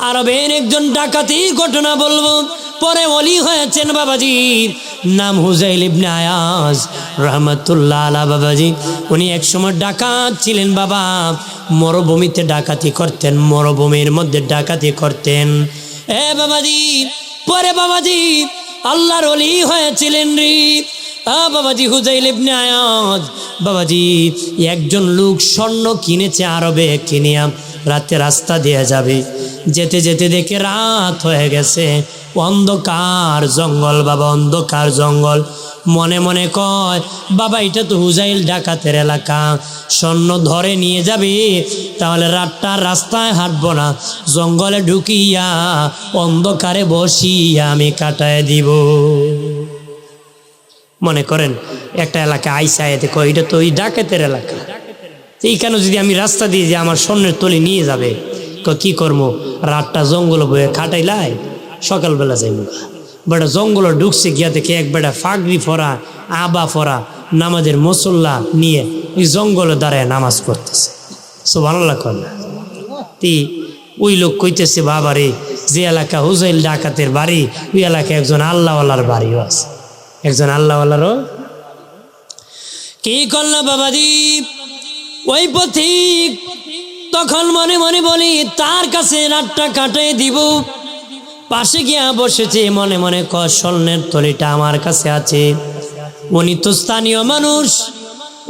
আরবের একজন ডাকাতির ঘটনা বলবো, পরে ওলি হয়েছেন বাবাজি, নাম হুজাইল ইবনে আয়াজ রহমাতুল্লাহ আলাইহি। বাবাজি উনি একসময় ডাকাত ছিলেন বাবা, মরুভূমিতে ডাকাতি করতেন, মরুভূমির মধ্যে ডাকাতি করতেন। বাবাজি পরে বাবাজি আল্লাহর ওলি হয়েছিলেন রে বাবাজি হুজাইল ইবনে আয়াজ। বাবাজি একজন লোক স্বর্ণ কিনেছে আরবে, কিনিয়া রাতে রাস্তা দিয়ে যাবে, যেতে যেতে দেখে রাত হয়ে গেছে, অন্ধকার জঙ্গল বাবা, অন্ধকার জঙ্গল। মনে মনে কয় বাবা এটা তো হুজাইল ডাকাতের এলাকা, স্বর্ণ ধরে নিয়ে যাবে, তাহলে রাতটা রাস্তায় হাঁটবো না, জঙ্গলে ঢুকিয়া অন্ধকারে বসিয়া আমি কাটায় দিব। মনে করেন একটা এলাকা আইসা এতে কয় এটা তো ওই ডাকাতের এলাকা, এইখানে যদি আমি রাস্তা দিয়ে যে আমার স্বর্ণের তলি নিয়ে যাবে, কি করবো, রাতটা জঙ্গল বয়ে খাটাইলাই, সকালবেলা যাইব। বেটা জঙ্গল ঢুকছে, গিয়া দেখে এক বেটা ফাগরি ফরা, আবা ফরা, নামাজের মুসল্লা নিয়ে ওই জঙ্গলে দাঁড়ায় নামাজ পড়তেছে। সুবহানাল্লাহ কন্যা তি ওই লোক কইতেছে বাবা রে, যে এলাকা হুজাইল ডাকাতের বাড়ি, ওই এলাকায় একজন আল্লাহওয়ালার বাড়িও আছে, একজন আল্লাহওয়ালারও। কি করলো বাবাজি ওই পথিক, তখন মনে মনে বলি তার কাছে রাতটা কাটাই দিব। পাশে গিয়া বসেছে, মনে মনে কয় স্বর্ণের তলিটা আমার কাছে আছে, উনি তো স্থানীয় মানুষ,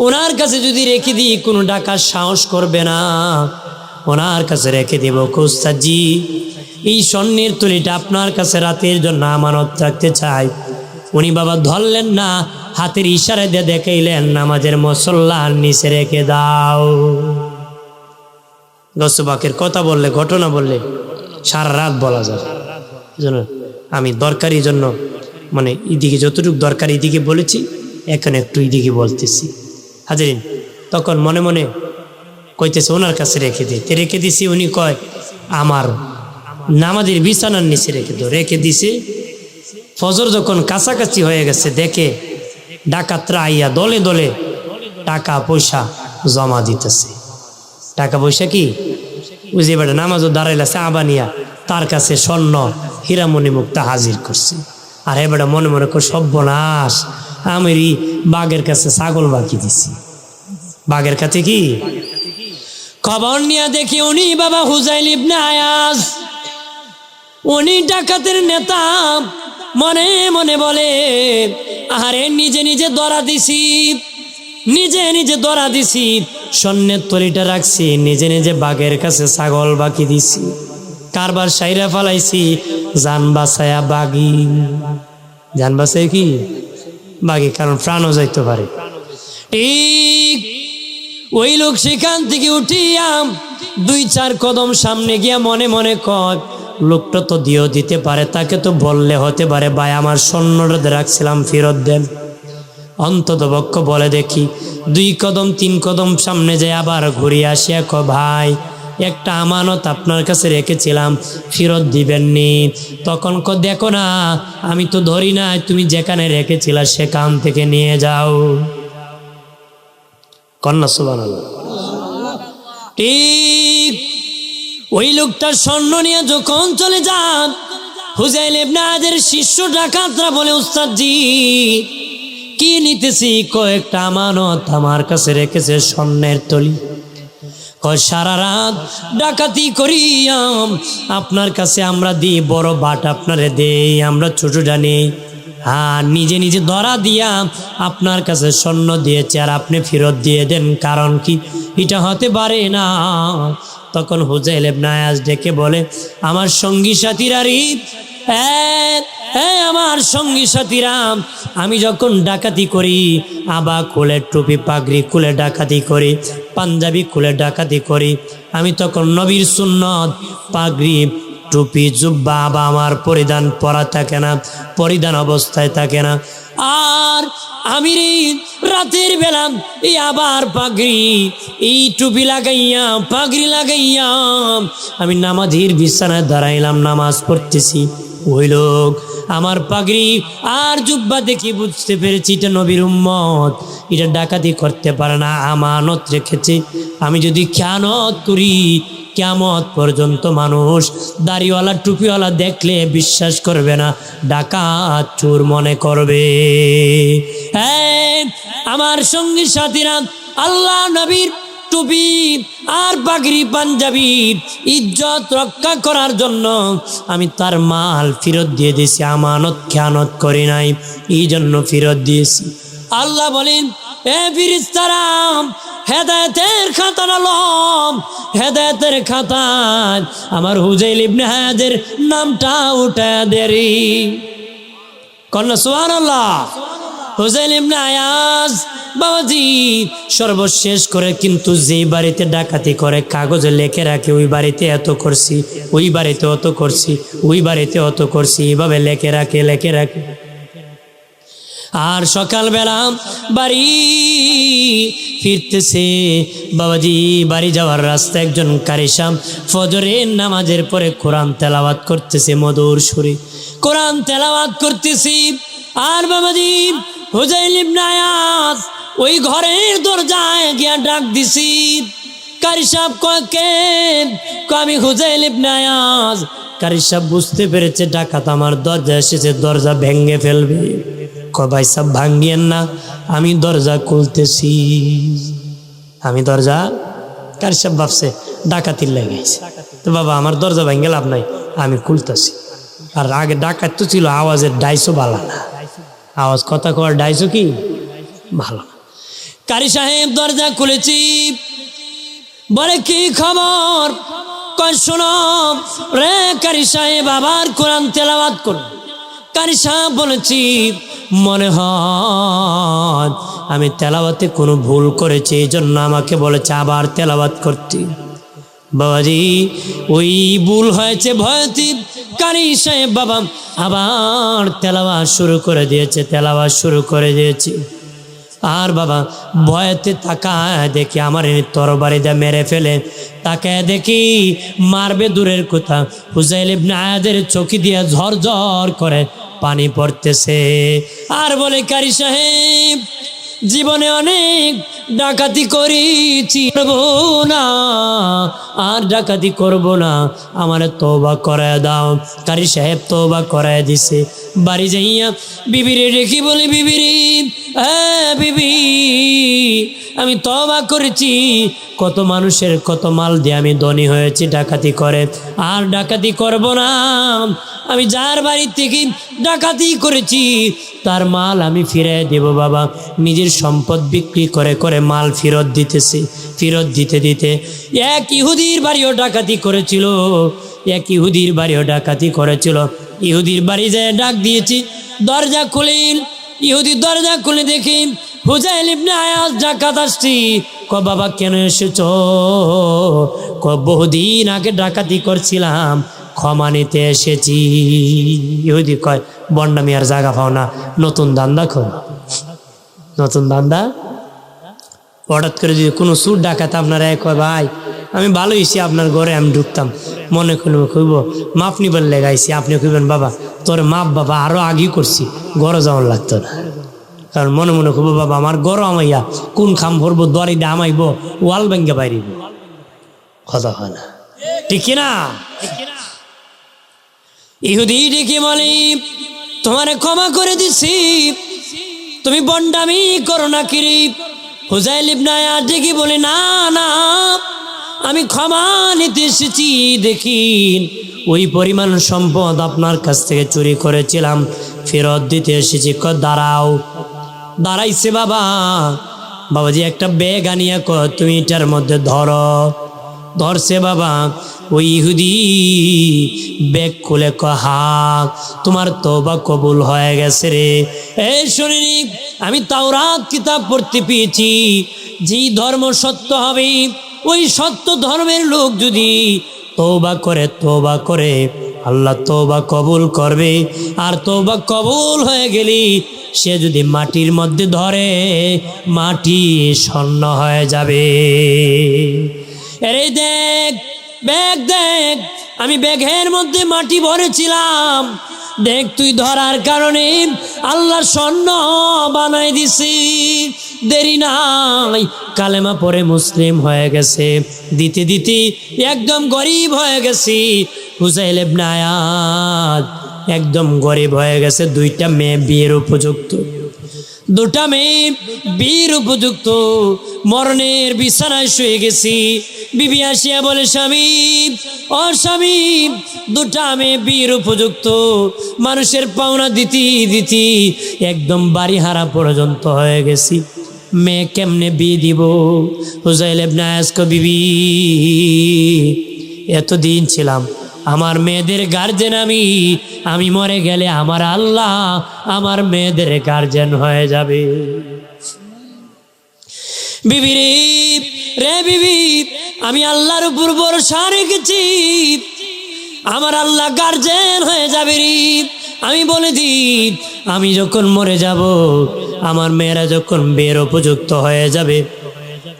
ওনার কাছে যদি রেখে দিই কোনো ডাকাত সাহস করবে না, ওনার কাছে রেখে দিব। কোস্তাজি এই স্বর্ণের তলিটা আপনার কাছে রাতের জন্য আমানত রাখতে চাই। উনি বাবা ধরলেন না, হাতের ইশারা দিয়ে দেখাইলেন নামাজের মুসল্লার নিচে রেখে দাও। গসবাকের কথা বললে, ঘটনা বললে সারা রাত বলা যাবে, আমি দরকারি জন্য মানে এদিকে যতটুকু দরকার এদিকে বলেছি, এখন একটু এদিকে বলতেছি। হাজিরিন তখন মনে মনে কইতেছে ওনার কাছে রেখে দিতে, রেখে দিছি। উনি কয় আমার নামাজের বিছানার নিচে রেখে দো, রেখে দিছে। ফজর যখন কাছাকাছি হয়ে গেছে, দেখে ডাকাতরা আইয়া দলে দলে টাকা পয়সা জমা দিতেছে। টাকা পয়সা কি বুঝে বেটা নামাজও দাঁড়াইলাছে আবানিয়া, তার কাছে স্বর্ণ হীরামণি মুক্তা হাজির করছে। আর এবারে মনে মনে করে সর্বনাশ, আমি বাঘের কাছে ছাগল বাকি দিছি। বাঘের কাছে কি খবর নিয়ে দেখি উনি বাবা হুজাইল ইবনে আয়াজ, উনি ডাকাতের নেতা। মনে মনে বলে আরে নিজে নিজে ধরা দিছি, নিজে নিজে ধরা দিছি, স্বর্ণের তলিটা রাখছি, নিজে নিজে বাঘের কাছে ছাগল বাকি দিছি, কারবার সাইরা ফালাইছি, জান বাঁচায়া বাগি। জান বাঁচায় কি বাগি, কারণ প্রাণও যাইতে পারে। ঠিক ওই লোক সেখান থেকে উঠিয়া 2-4 কদম সামনে গিয়া মনে মনে কয় লোকটা তো দিয়েও দিতে পারে, তাকে তো বললে হতে পারে ভাই আমার স্বর্ণটা রাখছিলাম ফেরত দেন। অন্তত পক্ষ বলে দেখি। 2 কদম 3 কদম সামনে যায় আবার ঘুরিয়ে আসিয়া কয় ভাই একটা আমানত আপনার কাছে রেখেছিলাম, ফেরত দিবেননি? তখন দেখো না আমি তো ধরি না, তুমি যেখানে রেখেছিলা সেখান থেকে নিয়ে যাও। কন্যা সুবহানাল্লাহ। ঠিক ওই লোকটা স্বর্ণ নিয়ে যখন চলে যান, হুজাইল ইবনে আয়াজের শিষ্য ডাকাতরা বলে উস্তাদ জি কি নিতেছি? কয়েকটা আমানত আমার কাছে রেখেছে স্বর্ণের তলি। সারা রাত ডাকাতি করিয়াম আপনার কাছে আমরা দিই, বড় বাট আপনারে দেই, আমরা ছোটটা নেই। হ্যাঁ নিজে নিজে ধরা দিয়া আপনার কাছে স্বর্ণ দিয়েছে আর আপনি ফেরত দিয়ে দেন, কারণ কি? এটা হতে পারে না। তখন হুজাইল ইবনে আয়াজ ডেকে বলে আমার সঙ্গী সাথীরা রে, আমার সঙ্গী সাথীরা, আমি যখন ডাকাতি করি আবা খুলে টুপি পাগড়ি খুলে ডাকাতি করি, পাঞ্জাবি খুলে ডাকাতি করি, আমি তখন নবীর সুন্নত পাগড়ি টুপি জুব্বা আবা আমার পরিধান পরা থাকে না, পরিধান অবস্থায় থাকে না। আর আমি রাতের বেলা এই আবার পাগড়ি এই টুপি লাগাইয়া পাগড়ি লাগাইয়া আমি নামাজের বিছানায় দাঁড়াইলাম, নামাজ পড়তেছি। ওই লোক আমার পাগড়ি আর জুব্বা দেখি বুঝতে পেরেছি এটা নবীর উম্মত, এটা ডাকাতি করতে পারে না, আমানত রেখেছে। আমি যদি খেয়ানত করি কিয়ামত পর্যন্ত মানুষ দাড়িওয়ালা টুপিওয়ালা দেখলে বিশ্বাস করবে না, ডাকাত চোর মনে করবে। হ্যাঁ আমার সঙ্গী সাথীরা, আল্লাহ নবীর টুপি আর পাগড়ি পাঞ্জাবি ইজ্জত রক্ষা করার জন্য আমি তার মাল ফেরত দিয়ে দিয়েছি, আমানত খেয়ানত করি নাই, এই জন্য ফেরত দিয়েছি। আল্লাহ বলেন, এ ফেরেশতারা, হেদায়েতের খাতা আলম, হেদায়েতের খাতায় আমার হুজাইল ইবনে হায়াদের নামটা উঠা দেরি কন্যা সুবহানাল্লাহ। হুজাইল ইবনে আয়াজ বাবাজি সর্বশেষ করে কিন্তু যে বাড়িতে ডাকাতি করে কাগজে লিখে রাখে, ওই বাড়িতে এত করছি, ওই বাড়িতে অত করছি, ওই বাড়িতে অত করছি, এইভাবে লিখে রাখে। আর সকালবেলা বাড়ি ফিরতেছে বাবাজি, বাড়ি যাওয়ার রাস্তা একজন কারি সাহেব ফজরের নামাজের পরে কোরআন তেলাওয়াত করতেছে, মধুর সুরে কোরআন তেলাওয়াত করতেছি। আর বাবাজি হুজাইল ইবনে আয়াজ ওই ঘরের দরজায় গিয়া ডাক দিছি, কারি সাহেব কয় কে? আমি হুজাইল ইবনে আয়াজ। কারি সাহেব বুঝতে পেরেছে ডাকাত আমার দরজা এসেছে, দরজা ভেঙে ফেলবে। কয় ভাই সাহেব ভাঙিয়েন না, আমি দরজা খুলতেছি, আমি দরজা। কারি সাহেব ভাবছে ডাকাতির লেগেছে, তো বাবা আমার দরজা ভেঙে লাভ নাই, আমি খুলতেছি। আর আগে ডাকাত তো ছিল, আওয়াজের ডাইসও ভালো না, আওয়াজ কথা কওয়ার ডাইসও কি ভালো না। কারি সাহেব দরজা খুলেছি, বলে কি খবর? কয় শোনো রে কারি সাহেব, আবার কোরআন তেলাওয়াত করো। কারি সাহেব বলেছি, মনে হয় আমি তেলাওয়াতে কোনো ভুল করেছি, এই জন্য আমাকে বলেছে আবার তেলাওয়াত করতে। বাবাজি ওই ভুল হয়েছে ভয়তে কারি সাহেব বাবা আবার তেলাওয়াত শুরু করে দিয়েছে। আর বাবা ভয়তে তাকায় দেখি আমার তরবারি দিয়ে মেরে ফেলে, তাকায় দেখি মারবে দূরের কথা, হুজাইল ইবনে আয়াদের চোখে দিয়ে ঝরঝর করে পানি পড়তেছে। আর বলে কারি সাহেব জীবনে অনেক ডাকাতি করেছি, করবো না আর ডাকাতি করব না, আমার তওবা করায় দাও। কারি সাহেব তওবা করায় দিছে। বাড়ি যাইয়া বিবিরে দেখি বলে, বিবিরে হ্যাঁ বিবি আমি তওবা করেছি, কত মানুষের কত মাল দিয়ে আমি ধনী হয়েছি ডাকাতি করে, আর ডাকাতি করব না। আমি যার বাড়ি থেকে ডাকাতি করেছি তার মাল আমি ফিরিয়ে দেব বাবা। নিজের সম্পদ বিক্রি করে করে মাল ফেরত দিতেছে। ফেরত দিতে দিতে এক ইহুদির বাড়িও ডাকাতি করেছিল, ইহুদির বাড়ি যায় ডাক দিয়েছি, দরজা খুলেন। ইহুদি দরজা খুলে দেখি হুজাইল ইবনে আয়াজ ডাকাত আসছি। ক বাবা কেন এসেছ? ক বহুদিন আগে ডাকাতি করছিলাম, ক্ষমা নিতে এসেছি। ইহুদি কয় বন্ডামি আর জায়গা পাও না, নতুন দান্দা খোল, নতুন দান্দা। হঠাৎ করে যদি কোনো সুর ডাকাত আপনারা কয় ভাই আমি ভালো হয়েছি আপনার ঘরে আমি ঢুকতাম, মনে করলে খুঁব মাপ নিবার লেগাইছি, আপনি কইবেন বাবা তোর মাপ বাবা আরো আগেই করছি, ঘরে যাওয়ার লাগতো না। কারণ মনে মনে খুব বাবা আমার গরম আমাইয়া কোন খাম ভরবো, দরিদা আমাইব, ওয়াল ব্যাঙ্গে বাইরিব, কথা হয় না, ঠিক কিনা? ইহুদি ডেকে বলে তোমারে ক্ষমা করে দিছি, তুমি বন্ডামি করো না কিরি। হুজাইল ইবনে আয়াজ ডেকে বলে না না আমি ক্ষমা নিতে এসেছি, দেখিন ওই পরিমাণ সম্পদ আপনার কাছ থেকে চুরি করেছিলাম, ফেরত দিতে এসেছি। দাঁড়াও। দাঁড়াইছে বাবা, বাবাজি একটা ব্যাগ আনিয়া তুমি এটার মধ্যে ধরছে বাবা। ওই ইহুদি ব্যাগ খুলে হা তোমার তওবা কবুল হয়ে গেছে রে। এই শুনিনি আমি তাওরাত কিতাব পড়তে পেয়েছি, যেই ধর্ম সত্য হবে ওই সত্য ধর্মের লোক যদি তওবা করে আল্লাহ তওবা কবুল করবে। আর তওবা কবুল হয়ে গেলে সে যদি মাটির মধ্যে ধরে মাটি স্বর্ণ হয়ে যাবে। আরে দেখ ব্যাগ দেখ, আমি ব্যাগের মধ্যে মাটি ভরেছিলাম, দেখ তুই ধরার কারণে আল্লাহ স্বর্ণ বানাই দিছি। দেরি নাই, কালেমা পড়ে মুসলিম হয়ে গেছে। দিতে দিতে একদম গরিব হয়ে গেছি। হুজাইল ইবনে আয়াদ একদম গরিব হয়ে গেছে। দুইটা মেয়ে বিয়ের উপযুক্ত, দুটা মেয়ে বীর উপযুক্ত, মরণের বিছানায় শুয়ে গেছি। বিবি আসিয়া বলে, স্বামী ও স্বামী, দুটা মেয়ে বীর উপযুক্ত, মানুষের পাওনা দিতি দিতি একদম বাড়ি হারা পর্যন্ত হয়ে গেছি, মেয়ে কেমনে বিয়ে দিব? হুজাইল ইবনে আয়াজ কয়, বিবি এতদিন ছিলাম আমার মেয়েদের গার্জেন, আমি মরে গেলে আমার আল্লাহ আমার মেয়েদের গার্জেন হয়ে যাবে। বিবি রে বিবি, আমি আল্লাহর উপর ভরসা রেখেছি, আমার আল্লাহ গার্জেন হয়ে যাবে রে। আমি বলে দিই, আমি যখন মরে যাব, আমার মেয়েরা যখন বিয়ের উপযুক্ত হয়ে যাবে,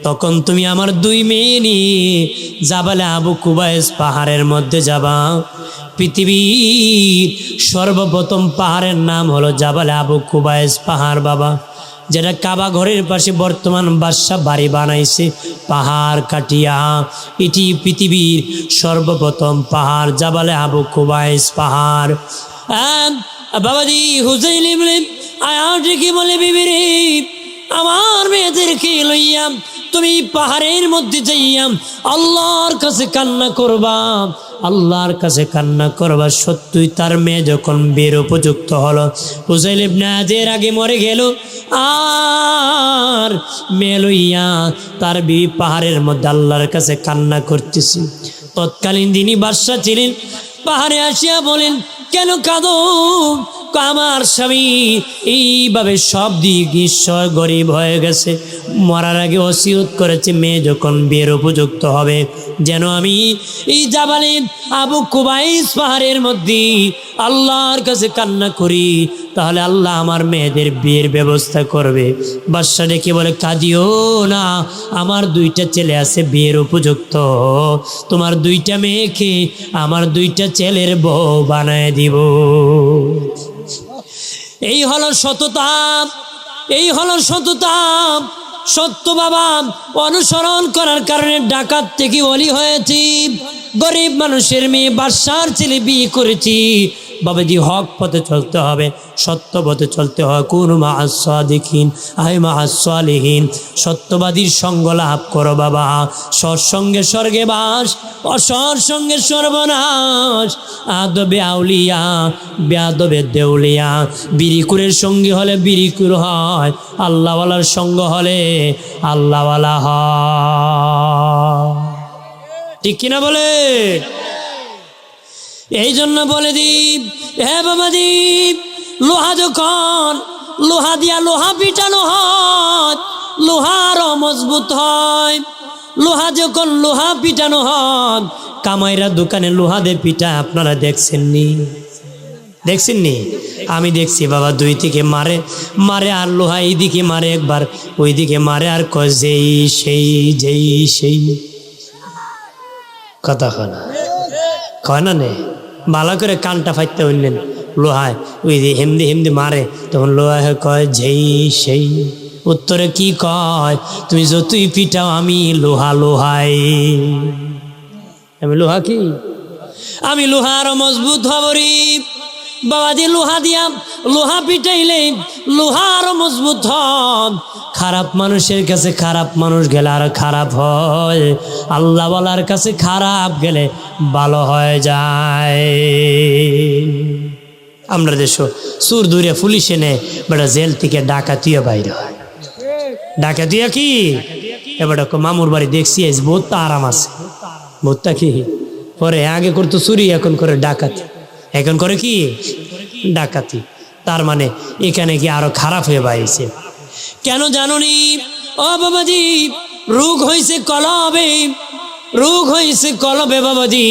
তখন তুমি আমার দুই মেয়ে নিয়ে জাবালে আবু কুবাইস পাহাড়ের মধ্যে যাবা। পৃথিবীর সর্বপ্রথম পাহাড়ের নাম হলো জাবালে আবু কুবাইস পাহাড় বাবা, যেটা কাবা ঘরের পাশে বর্তমান বাদশাহ বাড়ি বানাইছে পাহাড় কাটিয়া। এটি পৃথিবীর সর্বপ্রথম পাহাড়, জাবালে আবু কুবাইস পাহাড়। বাবাজি হুজাইল ইবনে আয়াজ কি বলে, বিবি রে আমার মেয়েদেরকে লইয়া তুমি পাহাড়ের মধ্যে যাইয়া আল্লাহর কাছে কান্না করবা, আল্লাহর কাছে কান্না করবা। সত্যই তার মেয়ে যখন বিয়ের উপযুক্ত হলো, হুজাইল ইবনে আয়াজের আগে মরে গেল, আর মেয়ে লইয়া তার বিবি পাহাড়ের মধ্যে আল্লাহর কাছে কান্না করতেছি। তৎকালীন যিনি বাদশাহ ছিলেন, পাহাড়ে আসিয়া বলেন, কেন কাঁদো? আমার স্বামী এইভাবে সব দিক ঈশ্বর গরিব হয়ে গেছে, মরার আগে ওসিয়ত করেছে মেয়ে যখন বিয়ের উপযুক্ত হবে যেন আমি এই জাবালে আবু কুবাইস পাহাড়ের মধ্যে আল্লাহর কাছে কান্না করি, তাহলে আল্লাহ আমার মেয়েদের বিয়ের ব্যবস্থা করবে। বাদশা ডেকে বলে, কাঁদিও না, আমার দুইটা ছেলে আছে বিয়ের উপযুক্ত, তোমার দুইটা মেয়েকে আমার দুইটা ছেলের বউ বানায় দিব। এই হলো সততা, এই হলো সততা। সত্য বাবা অনুসরণ করার কারণে ডাকাত থেকে ওলি হয়েছি, গরিব মানুষের মেয়ে বাদশার ছেলে বিয়ে করেছি। বাবাজি হক পথে চলতে হবে, সত্য পথে চলতে হয়। কুনু মা'আস সাদিকিন, আয় মা'আস সালিহিন, সত্যবাদীর সঙ্গ লাভ করো বাবা। সৎসঙ্গে স্বর্গে বাস, অসৎ সঙ্গে সর্বনাশ। আদবে আউলিয়া, বেয়াদবে দেউলিয়া, বিরিকুরের সঙ্গী হলে বিরিকুর হয়, আল্লাহওয়ালার সঙ্গ হলে আল্লাহওয়ালা হয়। ঠিক কিনা বলে? এই জন্য বলে দীপ, হে বাবা দীপ, লোহা যখন লোহা দিয়া লোহা পিটানো হয়, লোহা আরো মজবুত হয়। লোহা যখন লোহা পিটানো হয়, কামাইরা দোকানে লোহা দিয়ে পিটা আপনারা দেখছেননি? দেখছেননি? আমি দেখছি বাবা, দুই দিকে মারে মারে, আর লোহা এইদিকে মারে একবার, ওইদিকে মারে, আর কয় যেই সেই যেই সেই। কথা কয় না নে, ভালো করে কানটা ফাইতে হইলেন। লোহায় ওই হেমদি হেমদি মারে, তখন লোহায় কয় যেই সেই। উত্তরে কি কয়, তুমি যতই পিটাও আমি লোহা লোহাই। আমি লোহা কি? আমি লোহার মজবুত হবরি বাবাজি। লোহা দিয়া লোহা পিটাইলে লোহার মজবুত হন। খারাপ মানুষের কাছে খারাপ মানুষ গেলে আর খারাপ হয়, আল্লাহওয়ালার কাছে খারাপ গেলে ভালো হয়ে যায়। আমরা দেশ সুর দূরে পুলিশে নেয়, বেটা জেল থেকে ডাকাতিয়া বাইরে হয়। ডাকাতিয়া কি এবার মামুর বাড়ি দেখছি, বহুত আরাম আছে। বহুতটা কি পরে আগে করতো চুরি, এখন করে ডাকাতি। এখন করে কি? ডাকাতি। তার মানে এখানে কি আরো খারাপ হয়ে বাইছে। কেন জানুনি ও বাবাজি? রোগ হয়েছে কলবে, রোগ হয়েছে কলবে বাবাজি।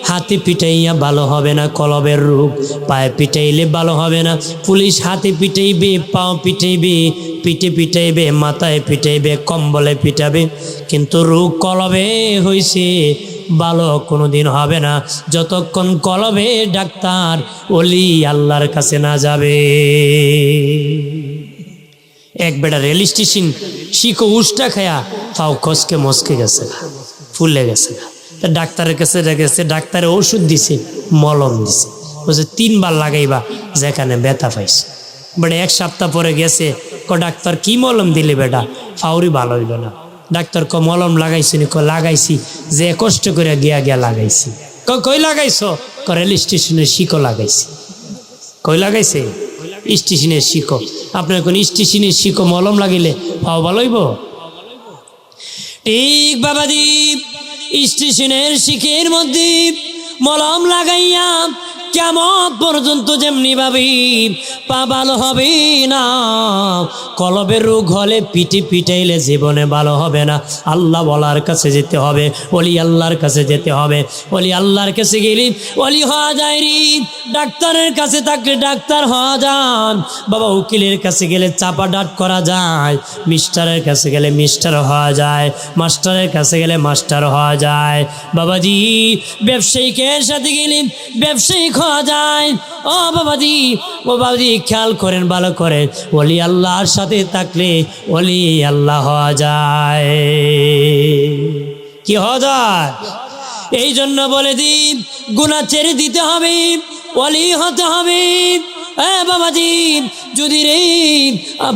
হাতে পিটাইয়া ভালো হবে না কলবের রোগ, পায়ে পিটাইলে ভালো হবে না। পুলিশ হাতে পিটাইবে, পাও পিটাইবে, পিঠে পিটাইবে, মাথায় পিটাইবে, কম্বলে পিটাবে, কিন্তু রোগ কলবে হয়েছে, ভালো কোনোদিন হবে না যতক্ষণ কলবে ডাক্তার ওলি আল্লাহর কাছে না যাবে। এক বেটা রেল স্টেশন শিখো উষ্টা খায়া পাও খসকে মস্কে গেছে, ফুলে গেছে। তা ডাক্তারের কাছে গেছে, ডাক্তারে ওষুধ দিছে, মলম দিছে, বলছে 3 বার লাগাইবা যেখানে ব্যথা পাইছে। বেটা 1 সপ্তাহ পরে গেছে, ডাক্তার কি মলম দিলে বেটা? ফাউরি ভালো হইল না। ডাক্তার মলম লাগাইছি নি? লাগাইছি, যে কষ্ট করে গিয়া লাগাইছি। কই লাগাইছ? রেল স্টেশনের শিখো লাগাইছি। কই লাগাইছে? স্টেশনের শিখো। আপনার কোন স্টেশনের শিখো মলম লাগিলে পাও ভালো হইব? ঠিক বাবাজি, স্টেশনের শিখের মধ্যে মলম লাগাইয়া কিয়ামত পর্যন্ত যেমনি ভাবি পা ভালো হবে না। কলবের রোগ হলে পিটি পিটাইলে জীবনে ভালো হবে না। আল্লাহ ওয়ালার কাছে যেতে হবে, ওলি আল্লাহর কাছে যেতে হবে। ওলি আল্লাহর কাছে গেলে ওলি হওয়া যায় রে। ডাক্তারের কাছে থাকলে ডাক্তার হওয়া যায়। বাবা উকিলের কাছে গেলে চাপা ডাট করা যায়। মিস্টারের কাছে গেলে মিস্টার হওয়া যায়। মাস্টারের কাছে গেলে মাস্টার হওয়া যায়। বাবাজি ব্যবসায়িকের সাথে গেলে ব্যবসায়িক হওয়া যায়। ও বাবাজি, ও বাবাজি খেয়াল করেন, ভালো করেন, ওলি আল্লাহর সাথে থাকলে ওলি আল্লাহ হওয়া যায়। কি হওয়া যায়? এই জন্য বলে দিই, গুনাহ ছেড়ে দিতে হবে, ওলি হতে হবে। বাবাজি যদি রে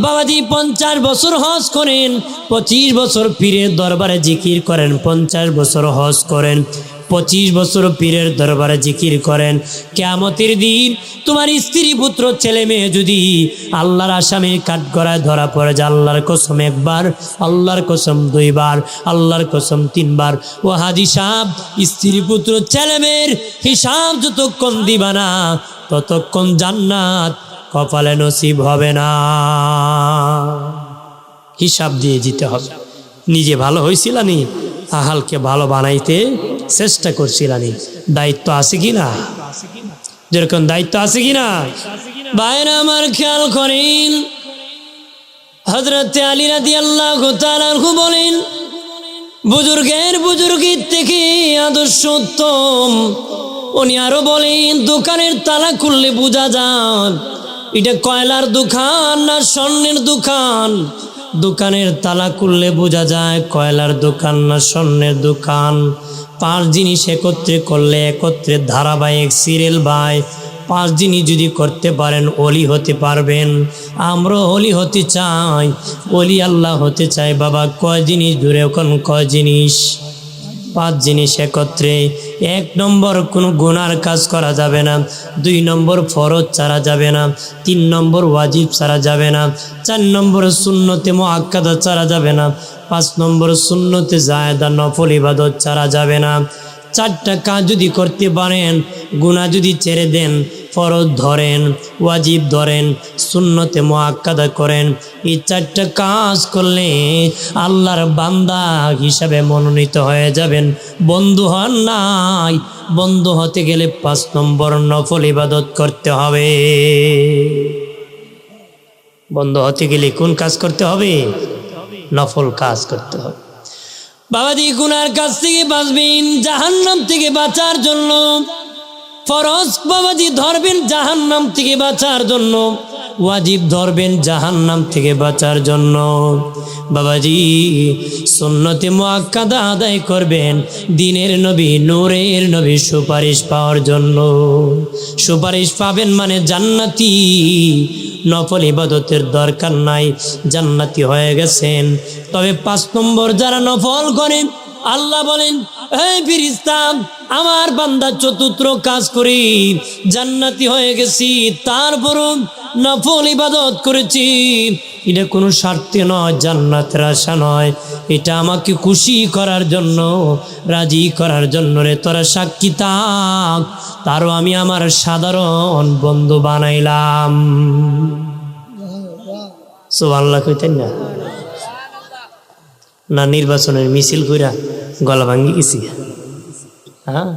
বাবাজি 50 বছর হজ করেন, 25 বছর পীরের দরবারে জিকির করেন, 50 বছর হজ করেন, 25 বছর পীরের দরবারে জিকির করেন, কিয়ামতের দিন তোমার স্ত্রী পুত্র ছেলে মেয়ে যদি আল্লাহর আসামির কাঠগড়ায় ধরা পড়ে যায়, আল্লাহর কসম 1 বার, আল্লাহর কসম 2 বার, আল্লাহর কসম 3 বার, ও হাজি সাহেব স্ত্রী পুত্র ছেলে মেয়ের হিসাব যতক্ষণ দিবা না ততক্ষণ জান্নাত কপালে নসিব হবে না। হিসাব দিয়ে দিতে হবে। নিজে ভালো হয়েছিলানি, আহালকে ভালো বানাইতে চেষ্টা করছিলানি, দায়িত্ব আছে কিনা? যেরকম দায়িত্ব আছে কিনা? ভাইরা আমার খেয়াল করেন, হযরত আলী রাদিয়াল্লাহু তাআলা আনহু বলেন, বুজুর্গের থেকে আদর্শ উত্তম। উনি আরো বলেন, দোকানের তালা খুললে বোঝা যায় এটা কয়লার দোকান না স্বর্ণের দোকান। দোকানের তালা খুললে বোঝা যায় কয়লার দোকান না স্বর্ণের দোকান। 5 জিনিস একত্রে করলে একত্রে ধারাবাহিক সিরিয়াল বাই 5 জিনিস যদি করতে পারেন ওলি হতে পারবেন। আমরা ওলি হতে চাই, ওলি আল্লাহ হতে চাই। বাবা কয় জিনিস দূরে, এখন কয় জিনিস? 5 জিনিস একত্রে। 1 নম্বর কোনো গুনার কাজ করা যাবে না, 2 নম্বর ফরজ ছাড়া যাবে না, 3 নম্বর ওয়াজিব ছাড়া যাবে না, 4 নম্বর সুন্নতে মুআক্কাদা ছাড়া যাবে না, 5 নম্বর সুন্নতে জায়েদা নফল ইবাদত ছাড়া যাবে না। 4টা কাজ যদি করতে পারেন, গুনাহ যদি ছেড়ে দেন, ফরজ ধরেন, ওয়াজিব ধরেন, সুন্নতে মুআক্কাদা করেন, এই 4টা কাজ করলে আল্লাহর বান্দা হিসাবে মনোনীত হয়ে যাবেন। বন্ধু হন নাই, বন্ধু হতে গেলে 5 নম্বর নফল ইবাদত করতে হবে। বন্ধু হতে গেলে কোন কাজ করতে হবে? নফল কাজ করতে হবে। বাবাজি গুনার কাছ থেকে বাঁচবেন, জাহান্নাম থেকে বাঁচার জন্য ফরজ বাবাজি ধরবেন জাহান্নাম থেকে বাঁচার জন্য, ওয়াজিব ধরবেন জাহান্নাম থেকে বাঁচার জন্য। বাবাজি সুন্নতে মুআক্কাদা আদায় করবেন, দ্বীনের নবী নূরের নবী সুপারিশ পাওয়ার জন্য। সুপারিশ পাবেন মানে জান্নাতি। নফল ইবাদতের দরকার নাই, জান্নাতি হয়ে গেছেন। তবে 5 নম্বর যারা নফল করেন, আল্লাহ বলেন, হে ফেরেশতা আমার বান্দা চতুর্থ কাজ করি জান্নাতি হয়ে গেছি, তারপরও নফল ইবাদত করেছি। এটা কোনো স্বার্থে নয়, জান্নাতের আশা নয়, এটা আমাকে খুশি করার জন্য, রাজি করার জন্য রে। তোরা সাক্ষী থাক, তারও আমি আমার সাধারণ বন্ধু বানাইলাম। সুবহানাল্লাহ কইতেন না? না নির্বাচনের মিছিল কইরা গলা ভাঙ্গি গেছি? হ্যাঁ,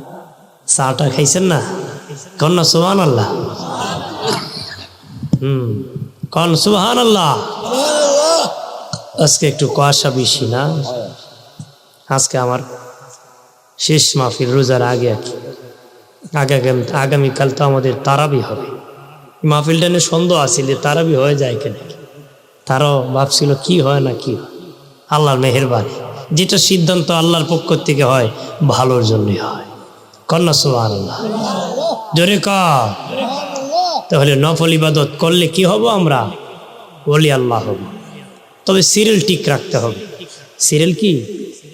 চাটা খাইছেন না? কন না সুবহানাল্লাহ। কন সুবহানাল্লাহ। আজকে একটু কুয়াশা বেশি না? আজকে আমার শেষ মাহফিল রোজার আগে আগামীকাল তো আমাদের তারাবি হবে। মাহফিলটা নিয়ে সন্দেহ আছে যে তারাবি হয়ে যায় কেন। তারও ভাবছিল কি হয় না কি হয়, আল্লাহর মেহেরবানি, যেটা সিদ্ধান্ত আল্লাহর পক্ষ থেকে হয় ভালোর জন্যই হয়। কন্যা সুবহানাল্লাহ, জোরে কর। তাহলে নফল ইবাদত করলে কি হব? আমরা ওলি আল্লাহ হব। তবে সিরিয়াল ঠিক রাখতে হবে। সিরিয়াল কি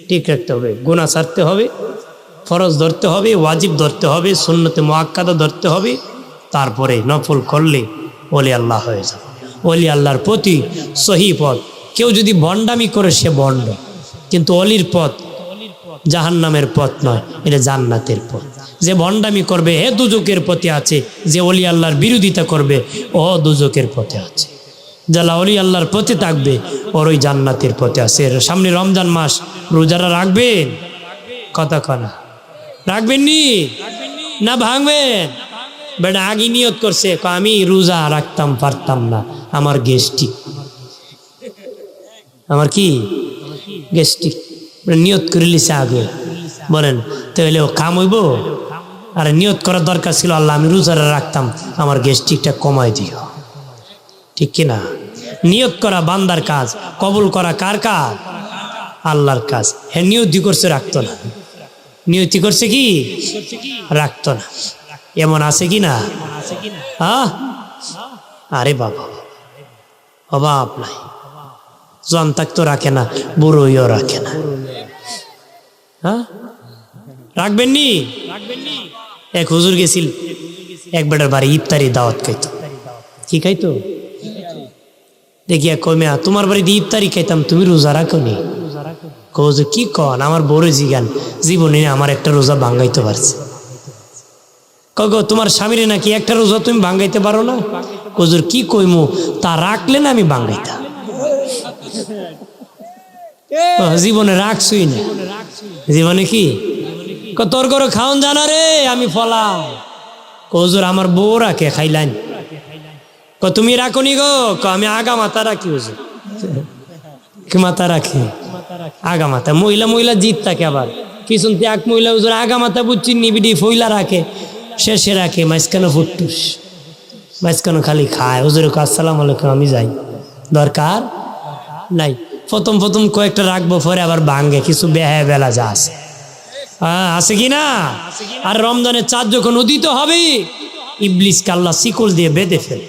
ঠিক রাখতে হবে? গুনাহ ছাড়তে হবে, ফরজ ধরতে হবে, ওয়াজিব ধরতে হবে, সুন্নতে মুআক্কাদা ধরতে হবে, তারপরে নফল করলে ওলি আল্লাহ হয়ে যাবে। ওলি আল্লাহর প্রতি সহি পথ। কেউ যদি ভণ্ডামি করে সে ভণ্ড, কিন্তু অলির পথ জাহান্নামের পথ নয়, এটা জান্নাতের পথ। যে ভণ্ডামি করবে হে দুজকের পথে আছে, যে অলি আল্লাহর বিরোধিতা করবে ও দুজকের পথে আছে। যারা অলি আল্লাহর পথে থাকবে ওর ওই জান্নাতের পথে আছে। সামনে রমজান মাস, রোজারা রাখবেন? কথা কনা রাখবেন নি না ভাঙবেন? বেটা আগে নিয়ত করছে, আমি রোজা রাখতাম পারতাম না, আমার গ্যাস্ট্রিক। আমার কি গ্যাস্ট্রিক? নিয়ত করে লিছে আগে। বলেন তাহলে ও কাম হইব? আরে নিয়ত করার দরকার ছিল, আল্লাহ আমি রোজারা রাখতাম, আমার গ্যাস্ট্রিকটা কমাই দিও। ঠিক কিনা? নিয়ত করা বান্দার কাজ, কবুল করা কার কাজ? আল্লাহর কাজ। হ্যাঁ, নিয়তি করছে রাখতো না, নিয়তি করছে কি রাখতো না। এমন আছে কি না? আরে বাবা, অভাব নাই। জন থাকতো রাখে না, বুড়োইও রাখে না। হ্যাঁ, রাখবেন নি? এক হুজুর গেছিল এক বেটার বাড়ি, ইফতারি দাওয়াত খাইতো। কি খাইতো? দেখিয়া কমে, তোমার বাড়িতে ইফতারি খাইতাম, তুমি রোজা রাখো নি? কৌজুর কি কন, আমার বড় জিগান জীবনে আমার একটা রোজা ভাঙ্গাইতে পারছে। কগো তোমার স্বামীরে নাকি একটা রোজা তুমি ভাঙ্গাইতে পারো না? কৌজুর কি কইমু, তা রাখলে না আমি ভাঙ্গাইতাম। জীবনে রাখছুই না। জীবনে কি তোর করে খাওন জানা রে, আমি ফলাম। কৌজুর আমার বউ রাখে, খাইলাম। তুমি রাখো নি গো? আমি আগা মাথা রাখি। হুজুর কি মাথা রাখি? আগা মাথা। মহিলা মহিলা জিত থাকে, আবার পিছন থেকে এক মহিলা হুজুর আগা মাথা বুঝছি নিবিডি ফইলা রাখে, শেষে রাখে মাঝখানে ফুটুস, মাঝখানে খালি খায়। হুজুর আসসালামু আলাইকুম, আমি যাই, দরকার নাই। প্রথম প্রথম কয়েকটা রাখবো, পরে আবার ভাঙ্গে, কিছু বেহায় বেলা যা আছে। আছে কি না? আর রমজানের চাঁদ যখন উদিত হবে, ইবলিসকে আল্লাহ শিকল দিয়ে বেঁধে ফেলে।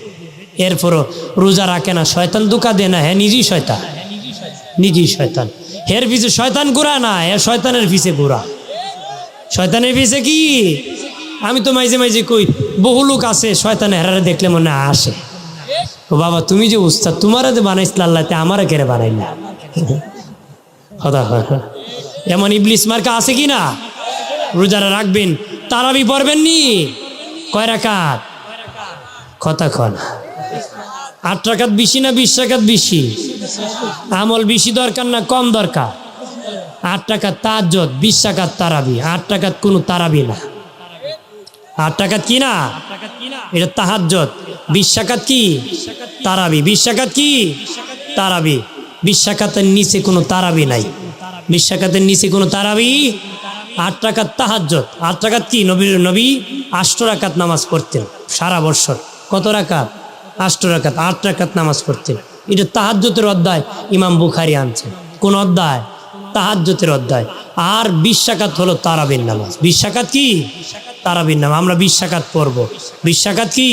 এরপরও রোজা রাখে না, শয়তান ধোঁকা দেয় না, হ্যাঁ নিজেই শয়তান, নিজেই শয়তান। হের পিছে শয়তান ঘোরা না, এ শয়তানের পিছে ঘোরা। শয়তানের পিছে কি? আমি তো মাঝে মাঝে কই, বহু লোক আছে শয়তানে হেরারে দেখলে মনে আসে, ও বাবা তুমি যে উস্তাদ, তোমারা যে বানাইছিল আল্লাহ, আমারা কেড়ে বানাইলা। এমন ইবলিস মার্কা আছে কি না? রোজারা রাখবেন, তারাবি পড়বেন নি? কয় রাকাত? কথা কন 8 রাকাত বেশি না 20 রাকাত বেশি? আমল বেশি দরকার না কম দরকার? 8 রাকাত তাহাজ্জুদ, 20 রাকাত তারাবি। 8 রাকাত কোনো তারাবি না। 8 রাকাত কি না? এটা তাহাজ্জুদ। 20 রাকাত কি? তারাবি। 20 রাকাত কি? তারাবি। 20 রাকাতের নিচে কোনো তারাবি নাই। 20 রাকাতের নিচে কোনো তারাবি। 8 রাকাত তাহাজ্জুদ। 8 রাকাত কি? নবী 8 রাকাত নামাজ পড়তেন সারা বছর। কত রাকাত? 8 রাকাত। 8 রাকাত নামাজ পড়তেন। এটা তাহাজ্জুদের অধ্যায় ইমাম বুখারী আনছেন। কোন অধ্যায়? তাহাজ্জুদের অধ্যায়। আর 20 রাকাত হলো তারাবির নামাজ। 20 রাকাত কি? তারাবির নামাজ। আমরা 20 রাকাত পড়বো। 20 রাকাত কি?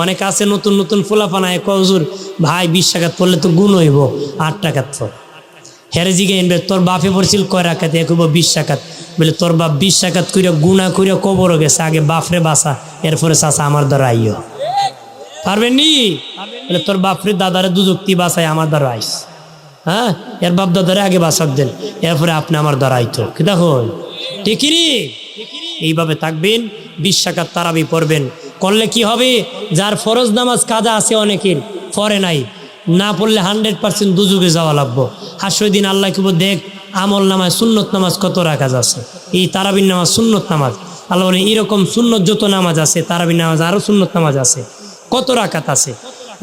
অনেক আছে নতুন নতুন ফুলাফানায় হুজুর ভাই 20 রাকাত পড়লে তো গুণ হইব, 8 রাকাত পড়। হেরে জিগে এনবে তোর বাপে পড়ছিল কয় রাকাত? কইব 20 রাকাত। বলে তোর বাপ 20 রাকাত কইরা গুণা কইরা কবরও গেছে, আগে বাপরে বাসা, এরপরে চাচা আমার দ্বারা আইও। পারবেন নি? বলে তোর বাপরে দাদারে দুযুক্তি বাসায় আমার দ্বারা আইস। হ্যাঁ, এর বাপ দাদারে আগে বাসাক দেন, এরপরে আপনি আমার দ্বারা আইতো। কি দেখো ঠিকই রে? এইভাবে থাকবেন। 20 রাকাত তারাবি পড়বেন। করলে কি হবে? যার ফরজ নামাজ কাজা আছে অনেকের, পড়ে নাই, না পড়লে 100% দুযুগে যাওয়া লাগবো। হাসর দিন আল্লাহ কি দেখ আমল নামায় সুন্নত নামাজ কত রাকাত আছে। এই তারাবির নামাজ সুন্নত নামাজ। আল্লাহ বলে এরকম সুন্নত যত নামাজ আছে, তারাবির নামাজ আরো সুন্নত নামাজ আছে, কত রাকাত আছে।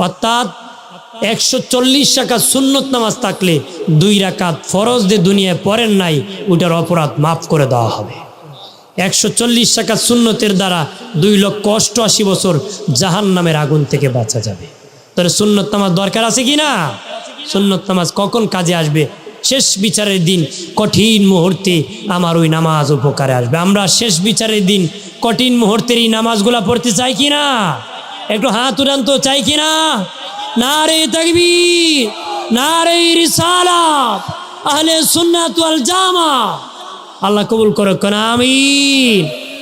অর্থাৎ 140 রাকাত সুন্নত নামাজ থাকলে 2 রাকাত ফরজ যে দুনিয়ায় পড়েন নাই, ওটার অপরাধ মাফ করে দেওয়া হবে। 140 রাকাত সুন্নতের দ্বারা 2,88,000 বছর জাহান্নামের আগুন থেকে বাঁচা যাবে। তাহলে সুন্নত নামাজ দরকার আছে কি না? সুন্নত নামাজ কখন কাজে আসবে? শেষ বিচারের দিন কঠিন মুহূর্তে আমার ওই নামাজ উপকারে আসবে। আমরা শেষ বিচারের দিন কঠিন মুহূর্তের এই নামাজগুলা পড়তে চাই কি না? একটু হাত উড়ান তো, চাই কি না? নারে তাকবীর, নারে রিসালাত, আহলে সুন্নাত ওয়াল জামাত। আল্লাহ কবুল করুক, আমিন।